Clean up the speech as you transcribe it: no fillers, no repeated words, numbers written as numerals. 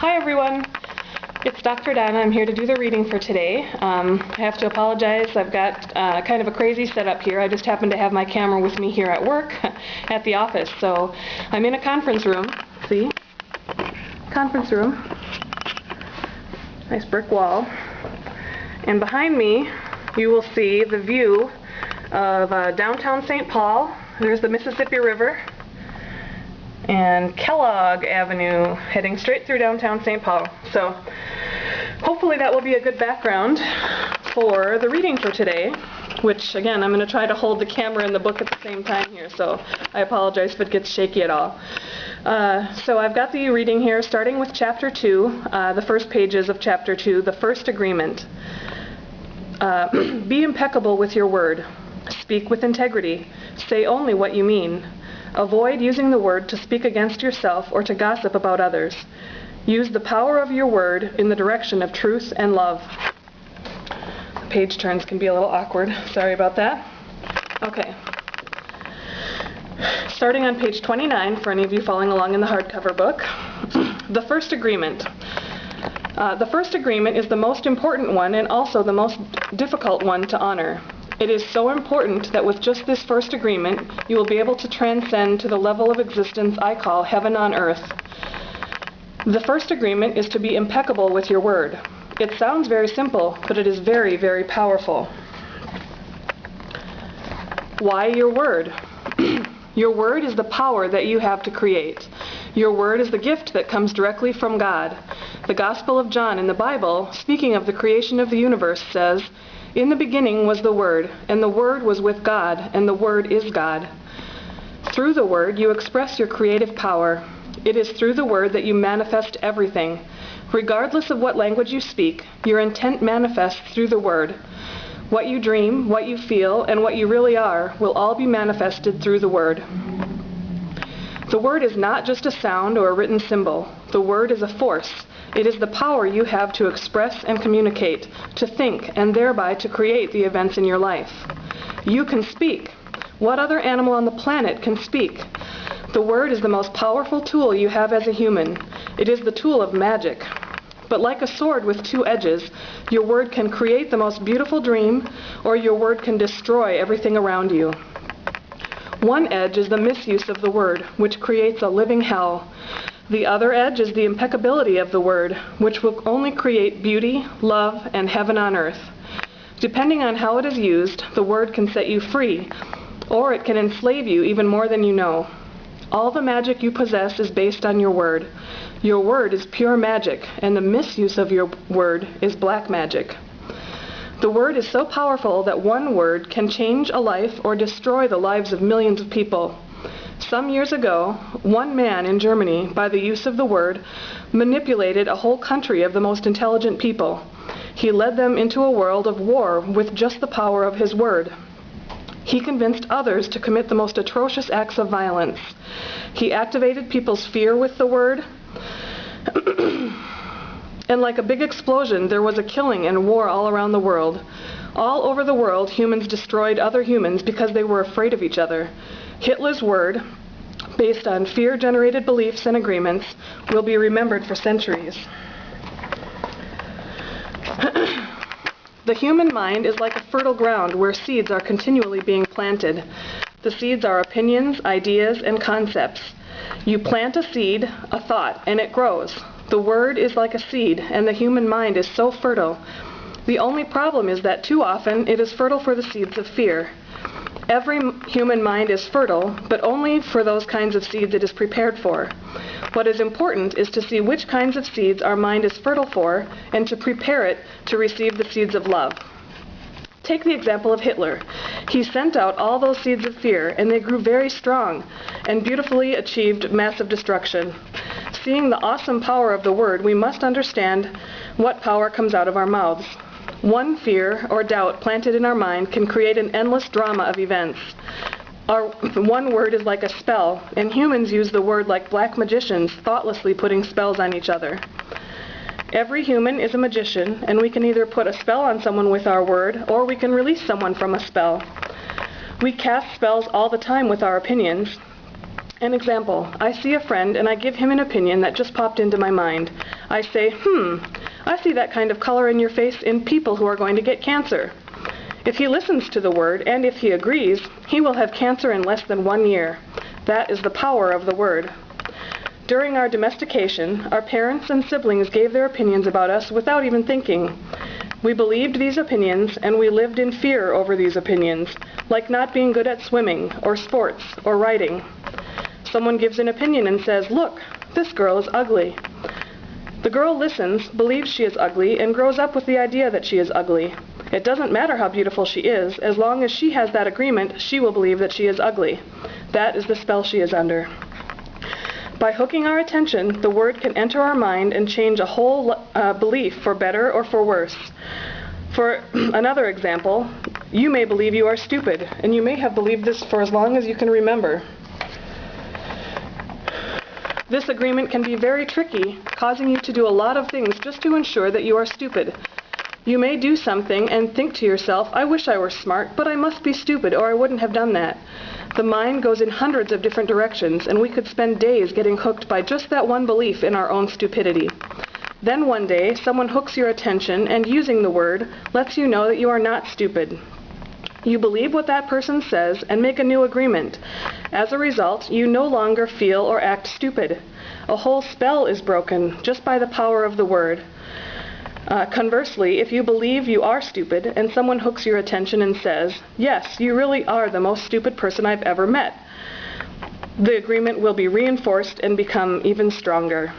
Hi everyone, it's Dr. Donna. I'm here to do the reading for today. I have to apologize. I've got kind of a crazy setup here. I just happen to have my camera with me here at work at the office. So I'm in a conference room. See? Conference room. Nice brick wall. And behind me you will see the view of downtown St. Paul. There's the Mississippi River. And Kellogg Avenue heading straight through downtown St. Paul. So hopefully that will be a good background for the reading for today, which again I'm going to try to hold the camera and the book at the same time here, so I apologize if it gets shaky at all. So I've got the reading here starting with Chapter 2, the first pages of Chapter 2, the first agreement. Be impeccable with your word. Speak with integrity. Say only what you mean. Avoid using the word to speak against yourself or to gossip about others. Use the power of your word in the direction of truth and love. The page turns can be a little awkward. Sorry about that. Okay. Starting on page 29, for any of you following along in the hardcover book, the first agreement. The first agreement is the most important one and also the most difficult one to honor. It is so important that with just this first agreement, you will be able to transcend to the level of existence I call heaven on earth. The first agreement is to be impeccable with your word. It sounds very simple, but it is very, very powerful. Why your word? Your word is the power that you have to create. Your word is the gift that comes directly from God. The Gospel of John in the Bible, speaking of the creation of the universe, says, "In the beginning was the Word, and the Word was with God, and the Word is God." Through the Word, you express your creative power. It is through the Word that you manifest everything. Regardless of what language you speak, your intent manifests through the Word. What you dream, what you feel, and what you really are will all be manifested through the Word. The Word is not just a sound or a written symbol. The Word is a force. It is the power you have to express and communicate, to think, and thereby to create the events in your life. You can speak. What other animal on the planet can speak? The word is the most powerful tool you have as a human. It is the tool of magic. But like a sword with two edges, your word can create the most beautiful dream, or your word can destroy everything around you. One edge is the misuse of the word, which creates a living hell. The other edge is the impeccability of the word, which will only create beauty, love, and heaven on earth. Depending on how it is used, the word can set you free, or it can enslave you even more than you know. All the magic you possess is based on your word. Your word is pure magic, and the misuse of your word is black magic. The word is so powerful that one word can change a life or destroy the lives of millions of people. Some years ago, one man in Germany, by the use of the word, manipulated a whole country of the most intelligent people. He led them into a world of war with just the power of his word. He convinced others to commit the most atrocious acts of violence. He activated people's fear with the word, and like a big explosion, there was a killing and war all around the world. All over the world, humans destroyed other humans because they were afraid of each other. Hitler's word, based on fear-generated beliefs and agreements, will be remembered for centuries. The human mind is like a fertile ground where seeds are continually being planted. The seeds are opinions, ideas, and concepts. You plant a seed, a thought, and it grows. The word is like a seed, and the human mind is so fertile. The only problem is that too often it is fertile for the seeds of fear. Every human mind is fertile, but only for those kinds of seeds it is prepared for. What is important is to see which kinds of seeds our mind is fertile for and to prepare it to receive the seeds of love. Take the example of Hitler. He sent out all those seeds of fear, and they grew very strong and beautifully achieved massive destruction. Seeing the awesome power of the word, we must understand what power comes out of our mouths. One fear or doubt planted in our mind can create an endless drama of events. Our one word is like a spell, and humans use the word like black magicians, thoughtlessly putting spells on each other. Every human is a magician, and we can either put a spell on someone with our word, or we can release someone from a spell. We cast spells all the time with our opinions, An example, I see a friend and I give him an opinion that just popped into my mind. I say, I see that kind of color in your face in people who are going to get cancer. If he listens to the word and if he agrees, he will have cancer in less than 1 year. That is the power of the word. During our domestication, our parents and siblings gave their opinions about us without even thinking. We believed these opinions and we lived in fear over these opinions, like not being good at swimming or sports or writing. Someone gives an opinion and says, "Look, this girl is ugly." The girl listens, believes she is ugly, and grows up with the idea that she is ugly. It doesn't matter how beautiful she is, as long as she has that agreement, she will believe that she is ugly. That is the spell she is under. By hooking our attention, the word can enter our mind and change a whole belief for better or for worse. For another example, you may believe you are stupid, and you may have believed this for as long as you can remember. This agreement can be very tricky, causing you to do a lot of things just to ensure that you are stupid. You may do something and think to yourself, "I wish I were smart, but I must be stupid or I wouldn't have done that." The mind goes in hundreds of different directions, and we could spend days getting hooked by just that one belief in our own stupidity. Then one day, someone hooks your attention and, using the word, lets you know that you are not stupid. You believe what that person says and make a new agreement. As a result, you no longer feel or act stupid. A whole spell is broken just by the power of the word. Conversely, if you believe you are stupid and someone hooks your attention and says, "Yes, you really are the most stupid person I've ever met," the agreement will be reinforced and become even stronger.